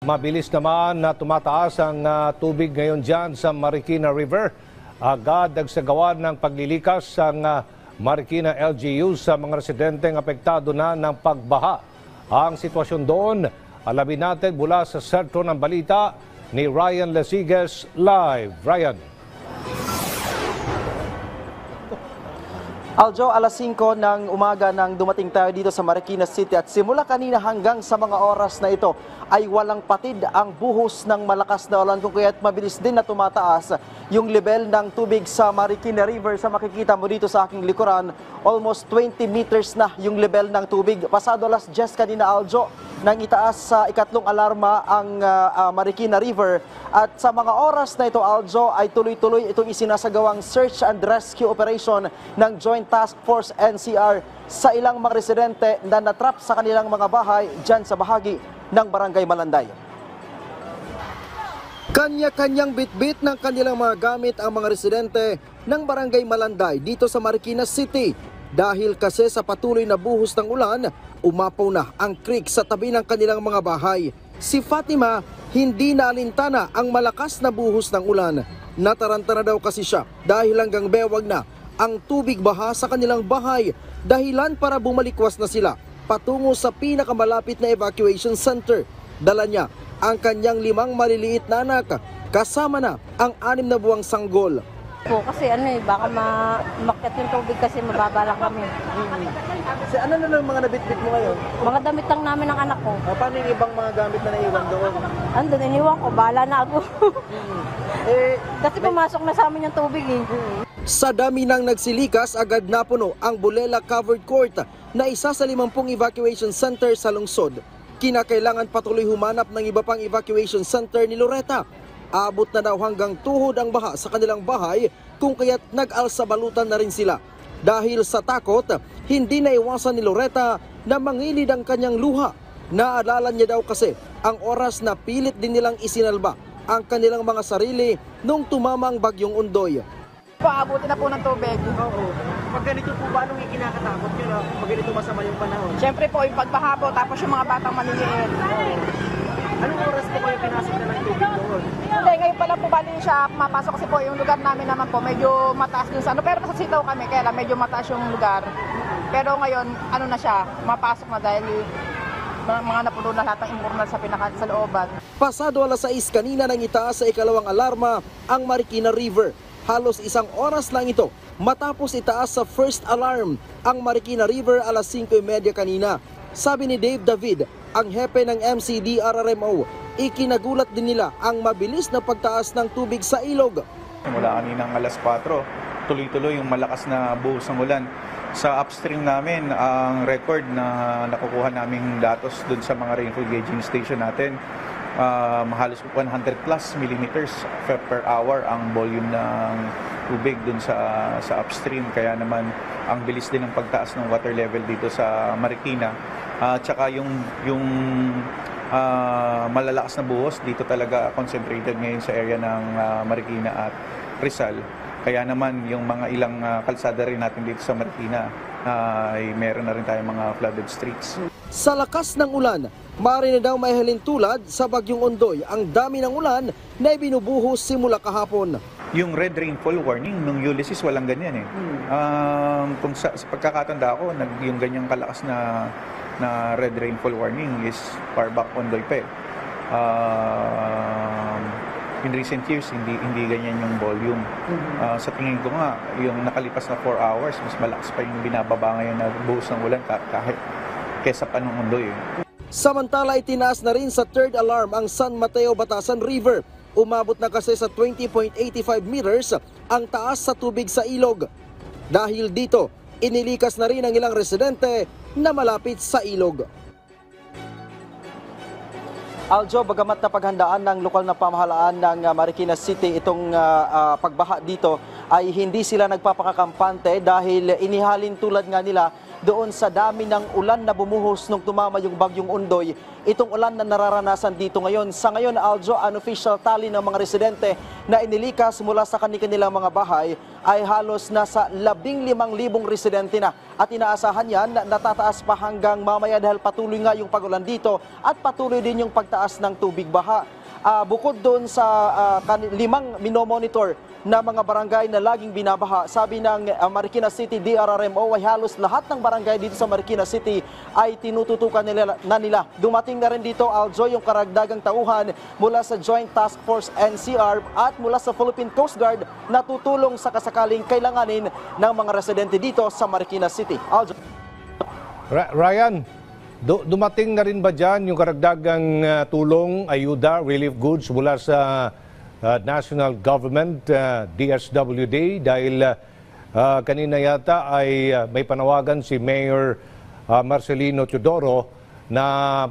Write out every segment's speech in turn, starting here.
Mabilis naman na tumataas ang tubig ngayon dyan sa Marikina River. Agad nagsagawa ng paglilikas ang Marikina LGU sa mga residenteng apektado na ng pagbaha. Ang sitwasyon doon, alamin natin mula sa sentro ng balita ni Ryan Lesigues live. Ryan. Aljo, alas 5 ng umaga nang dumating tayo dito sa Marikina City at simula kanina hanggang sa mga oras na ito ay walang patid ang buhos ng malakas na ulan kung kaya't mabilis din na tumataas yung level ng tubig sa Marikina River. Sa makikita mo dito sa aking likuran, almost 20 meters na yung level ng tubig. Pasado alas 10 kanina, Aljo, nang itaas sa ikatlong alarma ang Marikina River. At sa mga oras na ito, Aljo, ay tuloy-tuloy itong isinasagawang search and rescue operation ng Joint Task Force NCR sa ilang mga residente na natrap sa kanilang mga bahay dyan sa bahagi ng Barangay Malanday. Kanya-kanyang bitbit ng kanilang mga gamit ang mga residente ng Barangay Malanday dito sa Marikina City. Dahil kasi sa patuloy na buhos ng ulan, umapaw na ang creek sa tabi ng kanilang mga bahay. Si Fatima, hindi naalintana ang malakas na buhos ng ulan. Nataranta na daw kasi siya dahil hanggang bewag na ang tubig baha sa kanilang bahay, dahilan para bumalikwas na sila patungo sa pinakamalapit na evacuation center. Dala niya ang kanyang 5 maliliit na anak, kasama na ang 6 na buwang sanggol. Kasi baka makyat yung tubig kasi mababa lang kami. Kasi ano na lang mga nabitbit mo ngayon? Mga damit lang namin ng anak ko. Paano yung ibang mga gamit na naiwan doon? Andun, iniwan ko, bahala na ako. Kasi pumasok na sa amin yung tubig eh. Sa dami ng nagsilikas, agad napuno ang Bulela Covered Court na isa sa 50 evacuation center sa lungsod. Kinakailangan patuloy humanap ng iba pang evacuation center ni Loretta. Abot na daw hanggang tuhod ang baha sa kanilang bahay kung kaya't nag-alsabalutan na rin sila. Dahil sa takot, hindi naiwasan ni Loretta na mangilid ang kanyang luha. Naalala niya daw kasi ang oras na pilit din nilang isinalba ang kanilang mga sarili nung tumama ang bagyong Undoy. Paabuti na po ng tubig. Oo. Pag ganito po ba, anong ikinakatakot nyo na pag ganito masama yung panahon? Siyempre po, yung pagbaha po, tapos yung mga batang maliliit. Anong oras po kayo pinasok na ng tubig doon? Hindi, ngayon pala po bali siya mapasok kasi po yung lugar namin naman po, medyo mataas yung sa ano. Pero sa sitaw kami, kaya lang medyo mataas yung lugar. Pero ngayon, ano na siya, mapasok na dahil mga napuno na lahat ng imbornal sa looban. Pasado alas 6 kanina nang itaas sa ikalawang alarma ang Marikina River. Halos 1 oras lang ito matapos itaas sa first alarm ang Marikina River alas 5:30 kanina. Sabi ni Dave David, ang hepe ng MCDRRMO, ikinagulat din nila ang mabilis na pagtaas ng tubig sa ilog. Mula kaninang alas 4, tuloy-tuloy yung malakas na buhos ng ulan. Sa upstream namin, ang record na nakukuha naming datos dun sa mga rainfall gauging station natin, halos 100 plus millimeters per hour ang volume ng tubig dun sa upstream. Kaya naman ang bilis din ng pagtaas ng water level dito sa Marikina. Tsaka yung malalakas na buhos dito talaga concentrated ngayon sa area ng Marikina at Rizal. Kaya naman yung mga ilang kalsada rin natin dito sa Marikina ay meron na rin tayong mga flooded streets. Sa lakas ng ulan, maaari na daw may halintulad sa bagyong Ondoy ang dami ng ulan na ibinubuhos simula kahapon. Yung red rainfall warning nung Ulysses walang ganyan eh. Kung sa pagkakatanda ko, yung ganyang kalakas na red rainfall warning is far back Ondoy pa eh. In recent years, hindi ganyan yung volume. Sa tingin ko nga, yung nakalipas na 4 hours, mas malakas pa yung binababa ngayon na buhos ng ulan kahit kesa pa nung Ondoy. Samantala, itinaas na rin sa third alarm ang San Mateo Batasan River. Umabot na kasi sa 20.85 meters ang taas sa tubig sa ilog. Dahil dito, inilikas na rin ang ilang residente na malapit sa ilog. Aljo, bagamat na paghandaan ng lokal na pamahalaan ng Marikina City itong pagbaha dito, ay hindi sila nagpapakakampante dahil inihalin tulad nga nila doon sa dami ng ulan na bumuhos nung tumama yung bagyong Undoy. Itong ulan na nararanasan dito ngayon. Sa ngayon, Aljo, unofficial tally ng mga residente na inilikas mula sa kanilang mga bahay ay halos nasa 15,000 residente na. At inaasahan yan na natataas pa hanggang mamaya dahil patuloy nga yung pagulan dito at patuloy din yung pagtaas ng tubig baha. Bukod doon sa 5 minomonitor na mga barangay na laging binabaha, sabi ng Marikina City DRRMO ay halos lahat ng barangay dito sa Marikina City ay tinututukan nila. Dumating na rin dito, Aljo, yung karagdagang tauhan mula sa Joint Task Force NCR at mula sa Philippine Coast Guard na tutulong sa kasakaling kailanganin ng mga residente dito sa Marikina City. Aljo. Ryan, dumating na rin ba dyan yung karagdagang tulong, ayuda, relief goods mula sa national government, DSWD? Dahil kanina yata ay may panawagan si Mayor Marcelino Teodoro na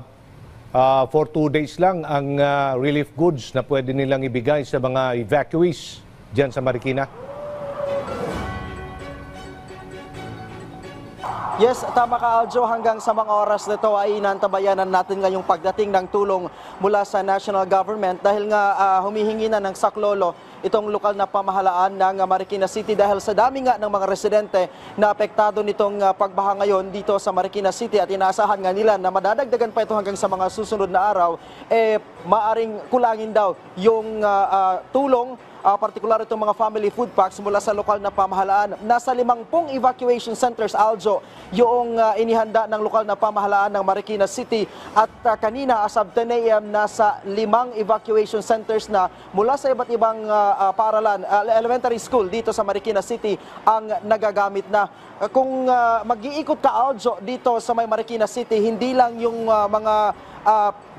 for 2 days lang ang relief goods na pwede nilang ibigay sa mga evacuees dyan sa Marikina. Yes, tama ka, Aljo. Hanggang sa mga oras na ito ay inantabayanan natin ngayong pagdating ng tulong mula sa national government dahil nga humihingi na ng saklolo itong lokal na pamahalaan ng Marikina City dahil sa dami nga ng mga residente na apektado nitong pagbaha ngayon dito sa Marikina City at inaasahan nga nila na madadagdagan pa ito hanggang sa mga susunod na araw, maaring kulangin daw yung tulong, partikular itong mga family food packs mula sa lokal na pamahalaan. Nasa 50 evacuation centers, Aljo, yung inihanda ng lokal na pamahalaan ng Marikina City at kanina as of 10 a.m. nasa 5 evacuation centers na mula sa iba't ibang paaralan, elementary school dito sa Marikina City ang nagagamit na. Kung mag-iikot ka, Aljo, dito sa may Marikina City, hindi lang yung mga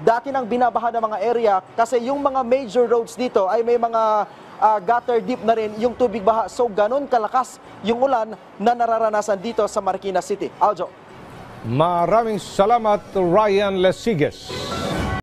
dati nang binabaha ng mga area kasi yung mga major roads dito ay may mga gutter deep na rin yung tubig baha. So ganun kalakas yung ulan na nararanasan dito sa Marikina City. Aljo. Maraming salamat, Ryan Lesiges.